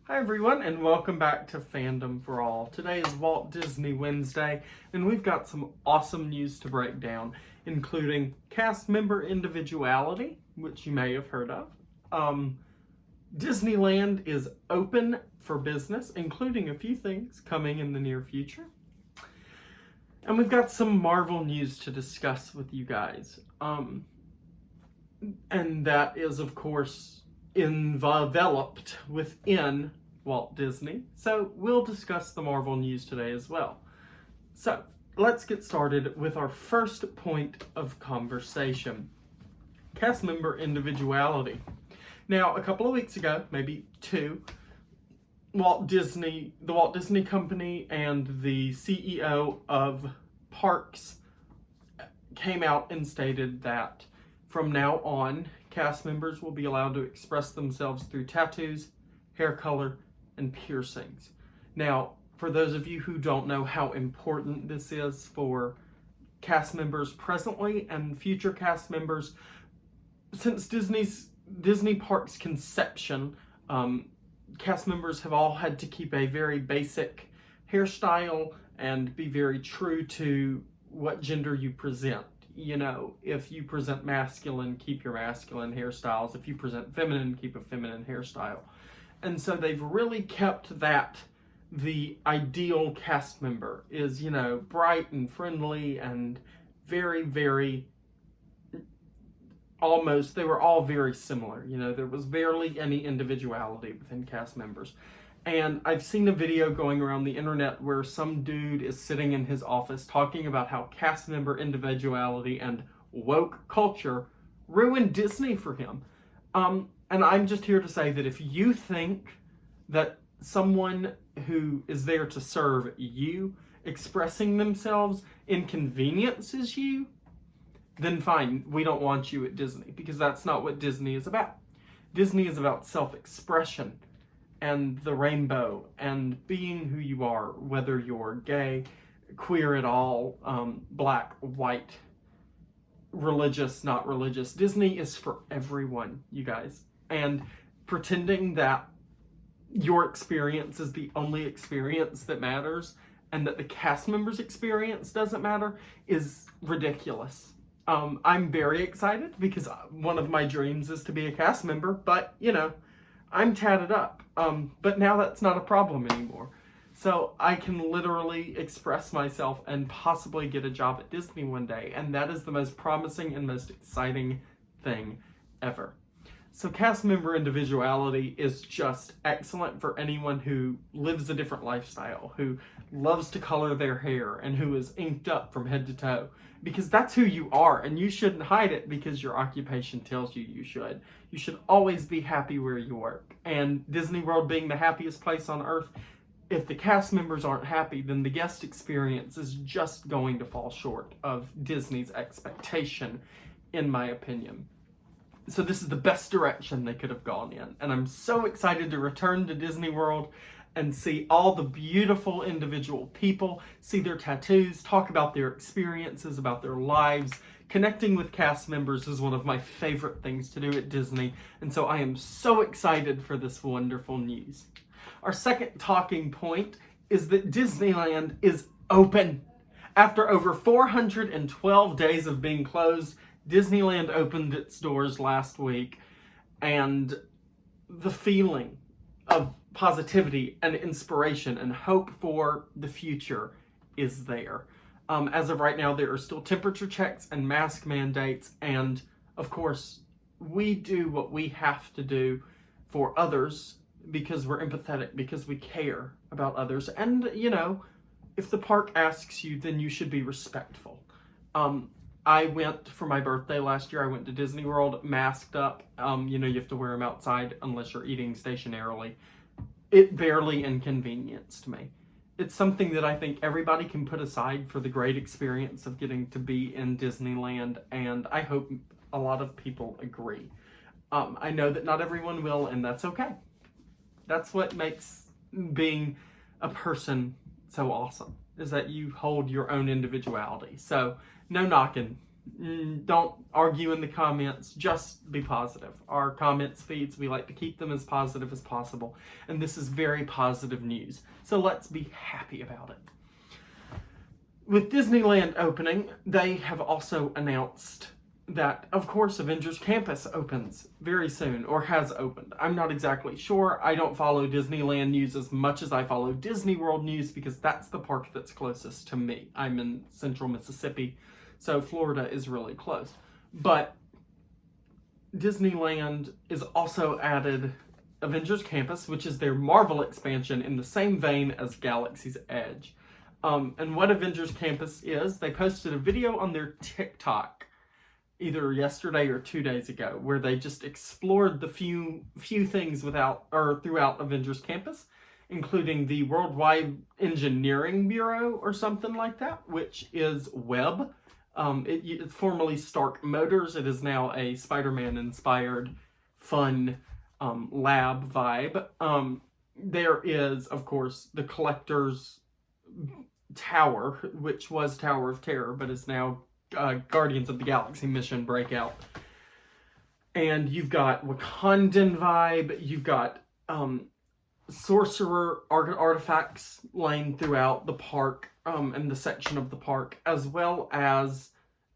Hi everyone, and welcome back to Fandom for All. Today is Walt Disney Wednesday, and we've got some awesome news to break down, including cast member individuality, which you may have heard of. Disneyland is open for business, including a few things coming in the near future. And we've got some Marvel news to discuss with you guys. And that is, of course, enveloped within Walt Disney. So we'll discuss the Marvel news today as well. So let's get started with our first point of conversation. Cast member individuality. Now, a couple of weeks ago, maybe two, the Walt Disney Company and the CEO of Parks came out and stated that from now on, cast members will be allowed to express themselves through tattoos, hair color, and piercings. Now, for those of you who don't know how important this is for cast members presently and future cast members, since Disney Parks' conception, cast members have all had to keep a very basic hairstyle and be very true to what gender you present. You know, if you present masculine, keep your masculine hairstyles. If you present feminine, keep a feminine hairstyle. And so they've really kept that the ideal cast member is, you know, bright and friendly and very, very, almost, they were all very similar. You know, there was barely any individuality within cast members. And I've seen a video going around the internet where some dude is sitting in his office talking about how cast member individuality and woke culture ruined Disney for him. And I'm just here to say that if you think that someone who is there to serve you expressing themselves inconveniences you, then fine, we don't want you at Disney, because that's not what Disney is about. Disney is about self-expression and the rainbow and being who you are, whether you're gay, queer at all, black, white, religious, not religious. Disney is for everyone, you guys. And pretending that your experience is the only experience that matters and that the cast member's experience doesn't matter is ridiculous. I'm very excited because one of my dreams is to be a cast member, but, you know, I'm tatted up. But now that's not a problem anymore. So I can literally express myself and possibly get a job at Disney one day. And that is the most promising and most exciting thing ever. So cast member individuality is just excellent for anyone who lives a different lifestyle, who loves to color their hair, and who is inked up from head to toe. Because that's who you are, and you shouldn't hide it because your occupation tells you you should. You should always be happy where you work. And Disney World being the happiest place on earth, if the cast members aren't happy, then the guest experience is just going to fall short of Disney's expectation, in my opinion. So this is the best direction they could have gone in. And I'm so excited to return to Disney World and see all the beautiful individual people, see their tattoos, talk about their experiences, about their lives. Connecting with cast members is one of my favorite things to do at Disney. And so I am so excited for this wonderful news. Our second talking point is that Disneyland is open. After over 412 days of being closed, Disneyland opened its doors last week, and the feeling of positivity and inspiration and hope for the future is there. As of right now, there are still temperature checks and mask mandates, and of course, we do what we have to do for others because we're empathetic, because we care about others. And, you know, if the park asks you, then you should be respectful. I went for my birthday last year. I went to Disney World masked up. You know, you have to wear them outside unless you're eating stationarily. It barely inconvenienced me. It's something that I think everybody can put aside for the great experience of getting to be in Disneyland, and I hope a lot of people agree. I know that not everyone will, and that's okay. That's what makes being a person so awesome, is that you hold your own individuality. So, no knocking. Don't argue in the comments, just be positive. Our comments feeds, we like to keep them as positive as possible, and this is very positive news, so let's be happy about it. With Disneyland opening, they have also announced that, of course, Avengers Campus opens very soon, or has opened. I'm not exactly sure. I don't follow Disneyland news as much as I follow Disney World news, because that's the park that's closest to me. I'm in central Mississippi, so Florida is really close. But Disneyland is also added Avengers Campus, which is their Marvel expansion in the same vein as Galaxy's Edge. And what Avengers Campus is, they posted a video on their TikTok either yesterday or 2 days ago, where they just explored the few things throughout Avengers Campus, including the Worldwide Engineering Bureau or something like that, which is Webb. It's formerly Stark Motors. It is now a Spider-Man inspired, fun lab vibe. There is, of course, the Collector's Tower, which was Tower of Terror, but is now Guardians of the Galaxy Mission Breakout. And you've got Wakandan vibe, you've got sorcerer artifacts laying throughout the park, and the section of the park, as well as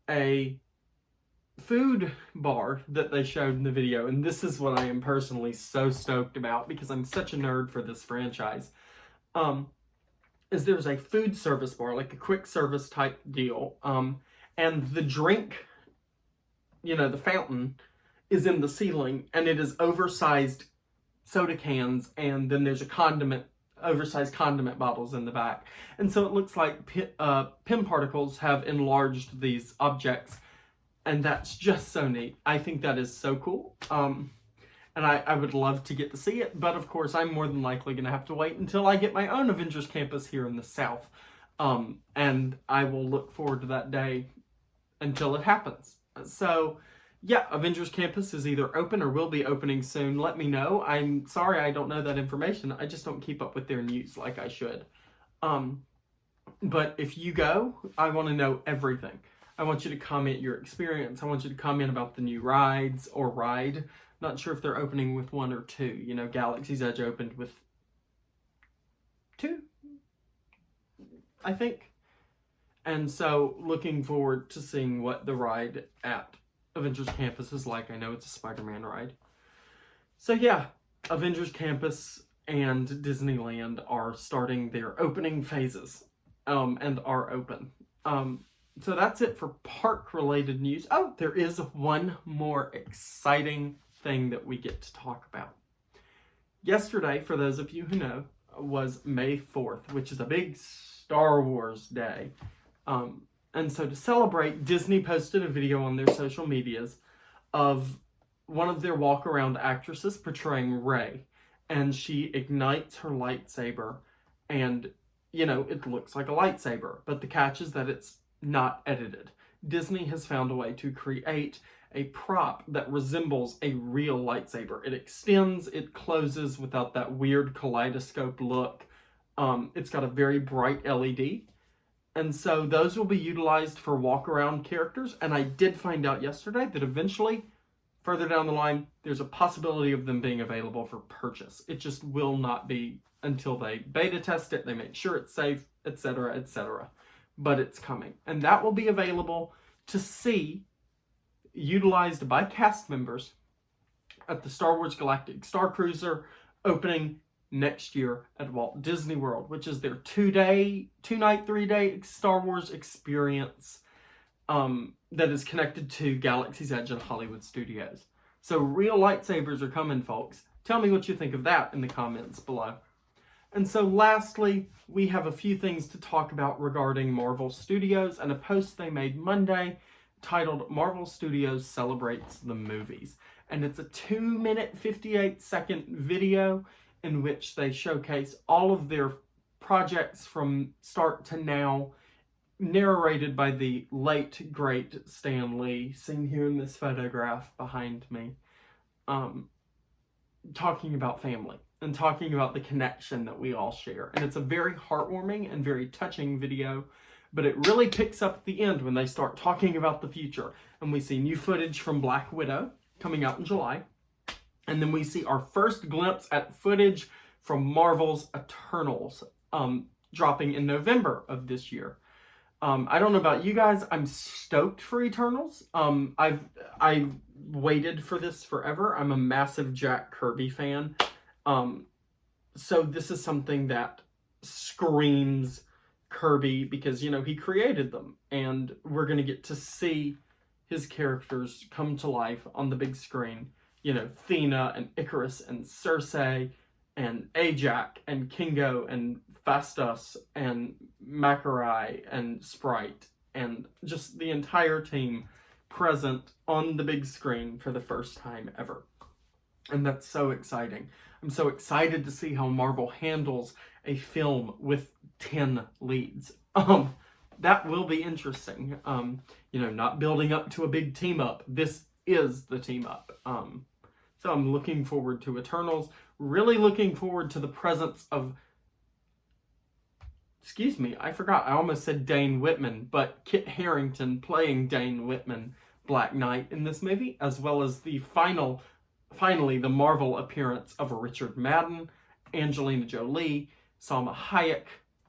a food bar that they showed in the video. And this is what I am personally so stoked about, because I'm such a nerd for this franchise. Is there's a food service bar, like a quick service type deal, and the drink, the fountain, is in the ceiling, and it is oversized soda cans, and then there's oversized condiment bottles in the back. And so it looks like Pym particles have enlarged these objects, and that's just so neat. I think that is so cool. And I would love to get to see it, but of course I'm more than likely going to have to wait until I get my own Avengers Campus here in the South. And I will look forward to that day until it happens. So yeah, Avengers Campus is either open or will be opening soon. Let me know. I'm sorry I don't know that information. I just don't keep up with their news like I should. But if you go, I want to know everything. I want you to comment your experience. I want you to comment about the new rides or ride. Not sure if they're opening with 1 or 2. Galaxy's Edge opened with 2, I think. And so looking forward to seeing what the ride at Avengers Campus is like. I know it's a Spider-Man ride. So yeah, Avengers Campus and Disneyland are starting their opening phases, and are open. So that's it for park-related news. Oh, there is one more exciting thing that we get to talk about. Yesterday, for those of you who know, was May 4th, which is a big Star Wars day. And so to celebrate, Disney posted a video on their social medias of one of their walk-around actresses portraying Rey, and she ignites her lightsaber, and, it looks like a lightsaber, but the catch is that it's not edited. Disney has found a way to create a prop that resembles a real lightsaber. It extends, it closes without that weird kaleidoscope look. It's got a very bright LED. And so those will be utilized for walk-around characters. And I did find out yesterday that eventually, further down the line, there's a possibility of them being available for purchase. It just will not be until they beta test it, they make sure it's safe, etc., etc. But it's coming. And that will be available to see, utilized by cast members at the Star Wars Galactic Star Cruiser opening next year at Walt Disney World, which is their 2-night, 3-day Star Wars experience that is connected to Galaxy's Edge and Hollywood Studios. So real lightsabers are coming, folks. Tell me what you think of that in the comments below. And so lastly, we have a few things to talk about regarding Marvel Studios and a post they made Monday titled Marvel Studios Celebrates the Movies. And it's a 2-minute, 58-second video in which they showcase all of their projects from start to now, narrated by the late, great Stan Lee, seen here in this photograph behind me, talking about family and talking about the connection that we all share. And it's a very heartwarming and very touching video, But it really picks up at the end when they start talking about the future. And we see new footage from Black Widow coming out in July. And then we see our first glimpse at footage from Marvel's Eternals, dropping in November of this year. I don't know about you guys. I'm stoked for Eternals. I waited for this forever. I'm a massive Jack Kirby fan. So this is something that screams Kirby because, you know, he created them. And we're going to get to see his characters come to life on the big screen. You know, Thena and Icarus and Circe and Ajax and Kingo and Phastos and Macarai and Sprite and just the entire team present on the big screen for the first time ever. And that's so exciting. I'm so excited to see how Marvel handles a film with 10 leads. That will be interesting. You know, not building up to a big team up. This is the team up. So I'm looking forward to Eternals. Really looking forward to the presence of... Excuse me, I forgot. I almost said Dane Whitman, but Kit Harington playing Dane Whitman, Black Knight, in this movie, as well as the finally, the Marvel appearance of Richard Madden, Angelina Jolie, Salma Hayek,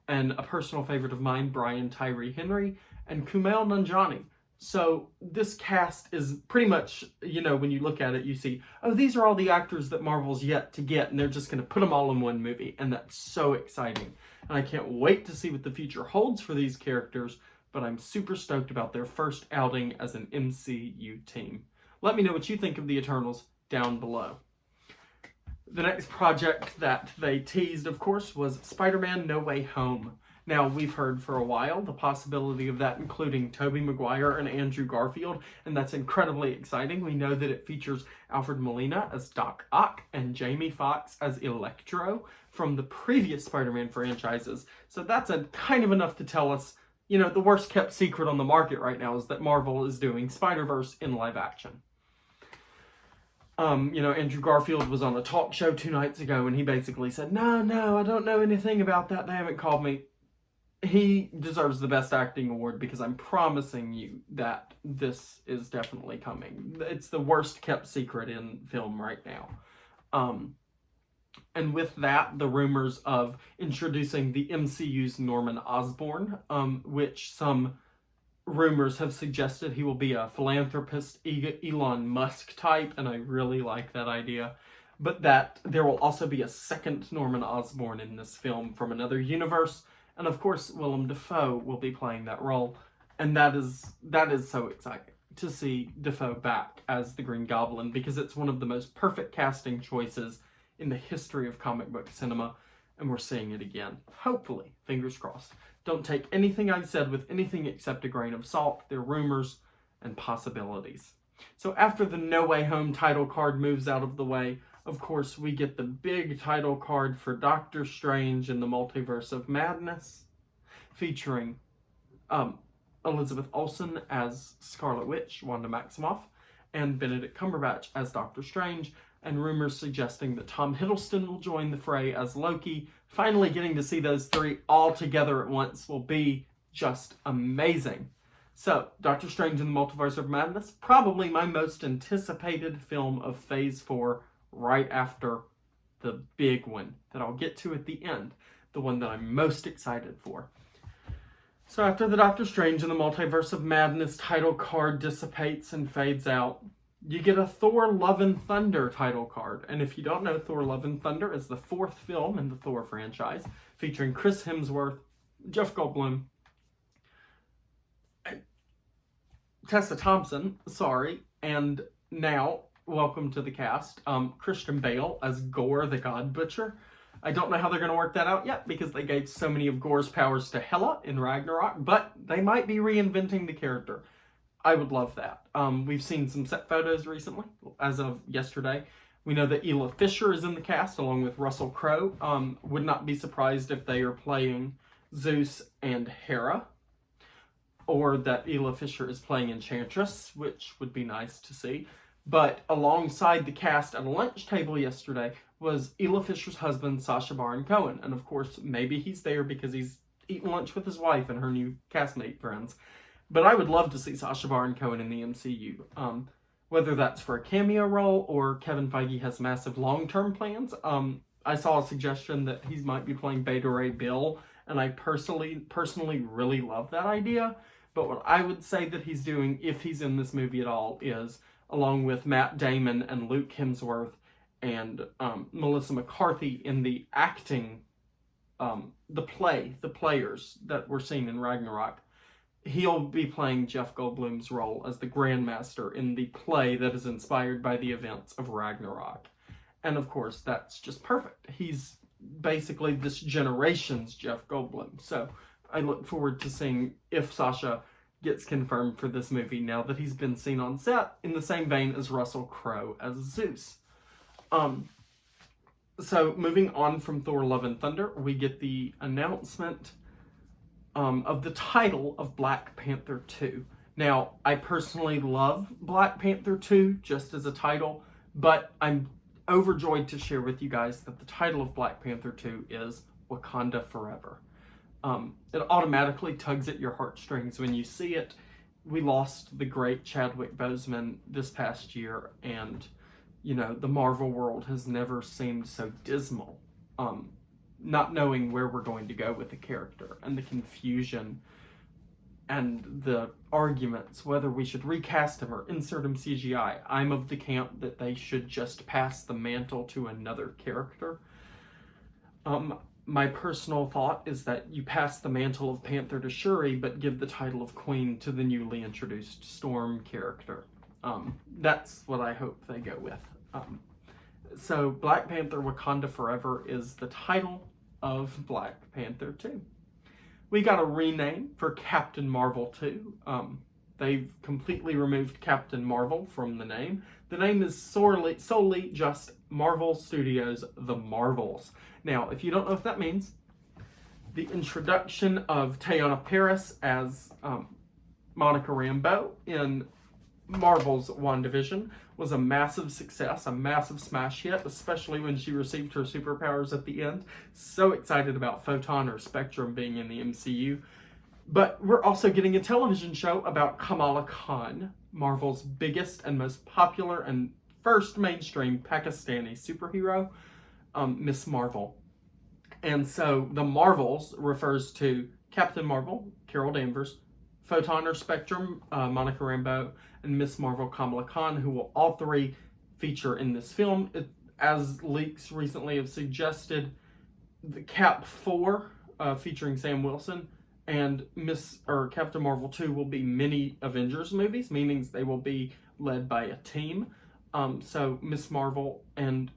and a personal favorite of mine, Brian Tyree Henry, and Kumail Nanjiani. So this cast is pretty much, you know, when you look at it, you see, oh, these are all the actors that Marvel's yet to get, and they're just going to put them all in one movie, and that's so exciting. And I can't wait to see what the future holds for these characters, but I'm super stoked about their first outing as an MCU team. Let me know what you think of the Eternals down below. The next project that they teased, of course, was Spider-Man No Way Home. Now, we've heard for a while the possibility of that including Tobey Maguire and Andrew Garfield, and that's incredibly exciting. We know that it features Alfred Molina as Doc Ock and Jamie Foxx as Electro from the previous Spider-Man franchises. So that's kind of enough to tell us, you know, the worst kept secret on the market right now is that Marvel is doing Spider-Verse in live action. You know, Andrew Garfield was on a talk show 2 nights ago and he basically said, no, I don't know anything about that. They haven't called me. He deserves the Best Acting Award because I'm promising you that this is definitely coming. It's the worst kept secret in film right now. And with that, the rumors of introducing the MCU's Norman Osborn, which some rumors have suggested he will be a philanthropist, Elon Musk type, and I really like that idea. But that there will also be a second Norman Osborn in this film from another universe. And of course, Willem Dafoe will be playing that role. And that is so exciting to see Dafoe back as the Green Goblin because it's one of the most perfect casting choices in the history of comic book cinema. And we're seeing it again. Hopefully, fingers crossed. Don't take anything I've said with anything except a grain of salt. They're rumors and possibilities. So after the No Way Home title card moves out of the way, of course, we get the big title card for Doctor Strange in the Multiverse of Madness, featuring Elizabeth Olsen as Scarlet Witch, Wanda Maximoff, and Benedict Cumberbatch as Doctor Strange, and rumors suggesting that Tom Hiddleston will join the fray as Loki. Finally getting to see those three all together at once will be just amazing. So, Doctor Strange in the Multiverse of Madness, probably my most anticipated film of Phase 4, right after the big one that I'll get to at the end, the one that I'm most excited for. So after the Doctor Strange in the Multiverse of Madness title card dissipates and fades out, you get a Thor Love and Thunder title card. And if you don't know, Thor Love and Thunder is the 4th film in the Thor franchise, featuring Chris Hemsworth, Jeff Goldblum, Tessa Thompson, and now, welcome to the cast, Christian Bale as Gore the God Butcher. I don't know how they're going to work that out yet because they gave so many of Gore's powers to Hela in Ragnarok, but they might be reinventing the character. I would love that. We've seen some set photos recently, as of yesterday. We know that Ela Fisher is in the cast along with Russell Crowe. Would not be surprised if they are playing Zeus and Hera, or that Ela Fisher is playing Enchantress, which would be nice to see. But alongside the cast at a lunch table yesterday was Ela Fisher's husband, Sacha Baron Cohen. And of course, maybe he's there because he's eating lunch with his wife and her new castmate friends. But I would love to see Sacha Baron Cohen in the MCU. Whether that's for a cameo role or Kevin Feige has massive long-term plans. I saw a suggestion that he might be playing Beta Ray Bill, and I personally really love that idea. But what I would say that he's doing, if he's in this movie at all, is along with Matt Damon and Luke Hemsworth and Melissa McCarthy in the acting, the players that we're seeing in Ragnarok, he'll be playing Jeff Goldblum's role as the Grandmaster in the play that is inspired by the events of Ragnarok. And of course, that's just perfect. He's basically this generation's Jeff Goldblum. So I look forward to seeing if Sacha gets confirmed for this movie now that he's been seen on set, in the same vein as Russell Crowe as Zeus. So moving on from Thor Love and Thunder, we get the announcement of the title of Black Panther 2. Now, I personally love Black Panther 2 just as a title, but I'm overjoyed to share with you guys that the title of Black Panther 2 is Wakanda Forever. It automatically tugs at your heartstrings when you see it. We lost the great Chadwick Boseman this past year, and, you know, the Marvel world has never seemed so dismal. Not knowing where we're going to go with the character, and the confusion and the arguments whether we should recast him or insert him CGI. I'm of the camp that they should just pass the mantle to another character. My personal thought is that you pass the mantle of Panther to Shuri, but give the title of Queen to the newly introduced Storm character. That's what I hope they go with. So Black Panther Wakanda Forever is the title of Black Panther 2. We got a rename for Captain Marvel 2. They've completely removed Captain Marvel from the name. The name is solely just Marvel Studios' The Marvels. Now, if you don't know what that means, the introduction of Teyonah Parris as Monica Rambeau in Marvel's WandaVision was a massive success, a massive smash hit, especially when she received her superpowers at the end. So excited about Photon or Spectrum being in the MCU. But we're also getting a television show about Kamala Khan, Marvel's biggest and most popular and first mainstream Pakistani superhero, Miss Marvel. And so the Marvels refers to Captain Marvel, Carol Danvers, Photon or Spectrum, Monica Rambeau, and Miss Marvel, Kamala Khan, who will all three feature in this film. As leaks recently have suggested, the Cap 4, featuring Sam Wilson, and Captain Marvel 2 will be mini Avengers movies, meaning they will be led by a team. So Miss Marvel and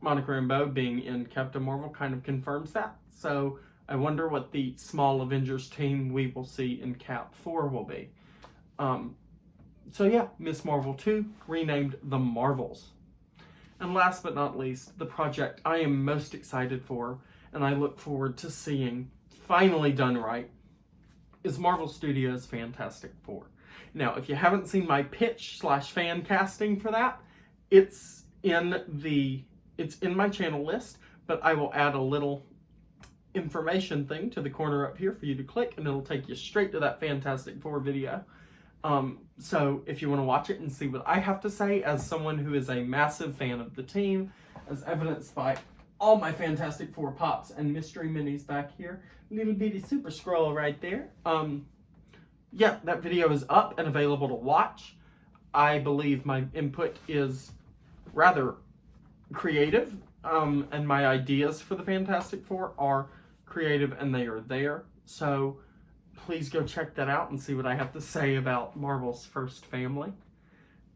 Monica Rambeau being in Captain Marvel kind of confirms that. So I wonder what the small Avengers team we will see in Cap 4 will be. So yeah, Miss Marvel 2, renamed The Marvels. And last but not least, the project I am most excited for, and I look forward to seeing finally done right, is Marvel Studios' Fantastic Four. Now, if you haven't seen my pitch/fan casting for that, it's in my channel list, but I will add a little information thing to the corner up here for you to click, and it'll take you straight to that Fantastic Four video. So if you want to watch it and see what I have to say as someone who is a massive fan of the team, as evidenced by all my Fantastic Four pops and mystery minis back here, little bitty super scroll right there. Yeah, that video is up and available to watch. I believe my input is rather creative, and my ideas for the Fantastic Four are creative, and they are there. So please go check that out and see what I have to say about Marvel's first family.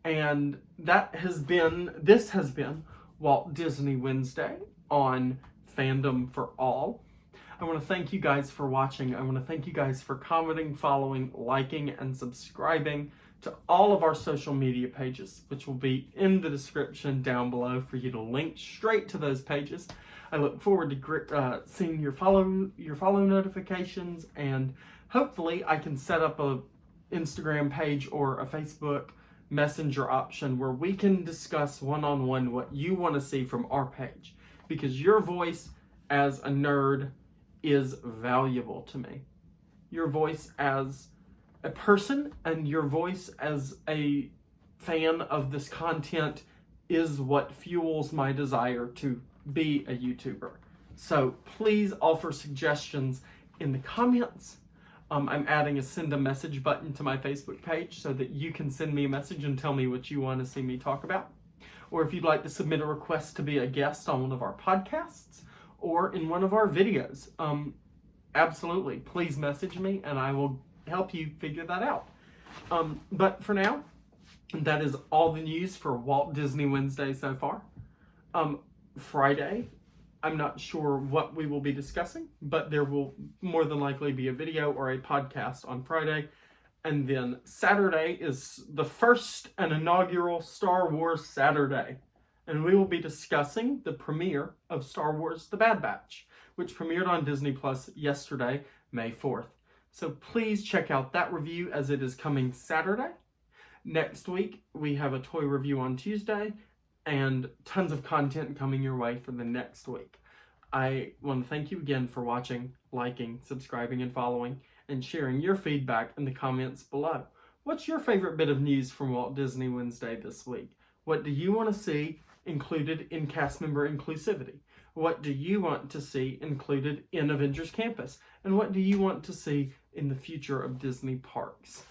And this has been Walt Disney Wednesday on Fandom for All. I want to thank you guys for watching. I want to thank you guys for commenting, following, liking, and subscribing to all of our social media pages, which will be in the description down below for you to link straight to those pages. I look forward to seeing your follow notifications, and hopefully I can set up a Instagram page or a Facebook Messenger option where we can discuss one-on-one what you want to see from our page, because your voice as a nerd is valuable to me. Your voice as a person and your voice as a fan of this content is what fuels my desire to be a YouTuber. So please offer suggestions in the comments. I'm adding a send a message button to my Facebook page so that you can send me a message and tell me what you want to see me talk about. Or if you'd like to submit a request to be a guest on one of our podcasts or in one of our videos, absolutely, please message me and I will help you figure that out. But for now, that is all the news for Walt Disney Wednesday so far. Friday, I'm not sure what we will be discussing, but there will more than likely be a video or a podcast on Friday. And then Saturday is the first and inaugural Star Wars Saturday. And we will be discussing the premiere of Star Wars The Bad Batch, which premiered on Disney Plus yesterday, May 4th. So please check out that review as it is coming Saturday. Next week, we have a toy review on Tuesday and tons of content coming your way for the next week. I want to thank you again for watching, liking, subscribing, and following, and sharing your feedback in the comments below. What's your favorite bit of news from Walt Disney Wednesday this week? What do you want to see included in cast member inclusivity? What do you want to see included in Avengers Campus? And what do you want to see in the future of Disney parks?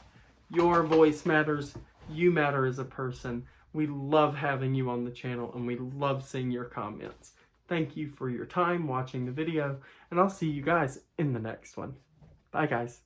Your voice matters. You matter as a person. We love having you on the channel and we love seeing your comments. Thank you for your time watching the video, and I'll see you guys in the next one. Bye, guys.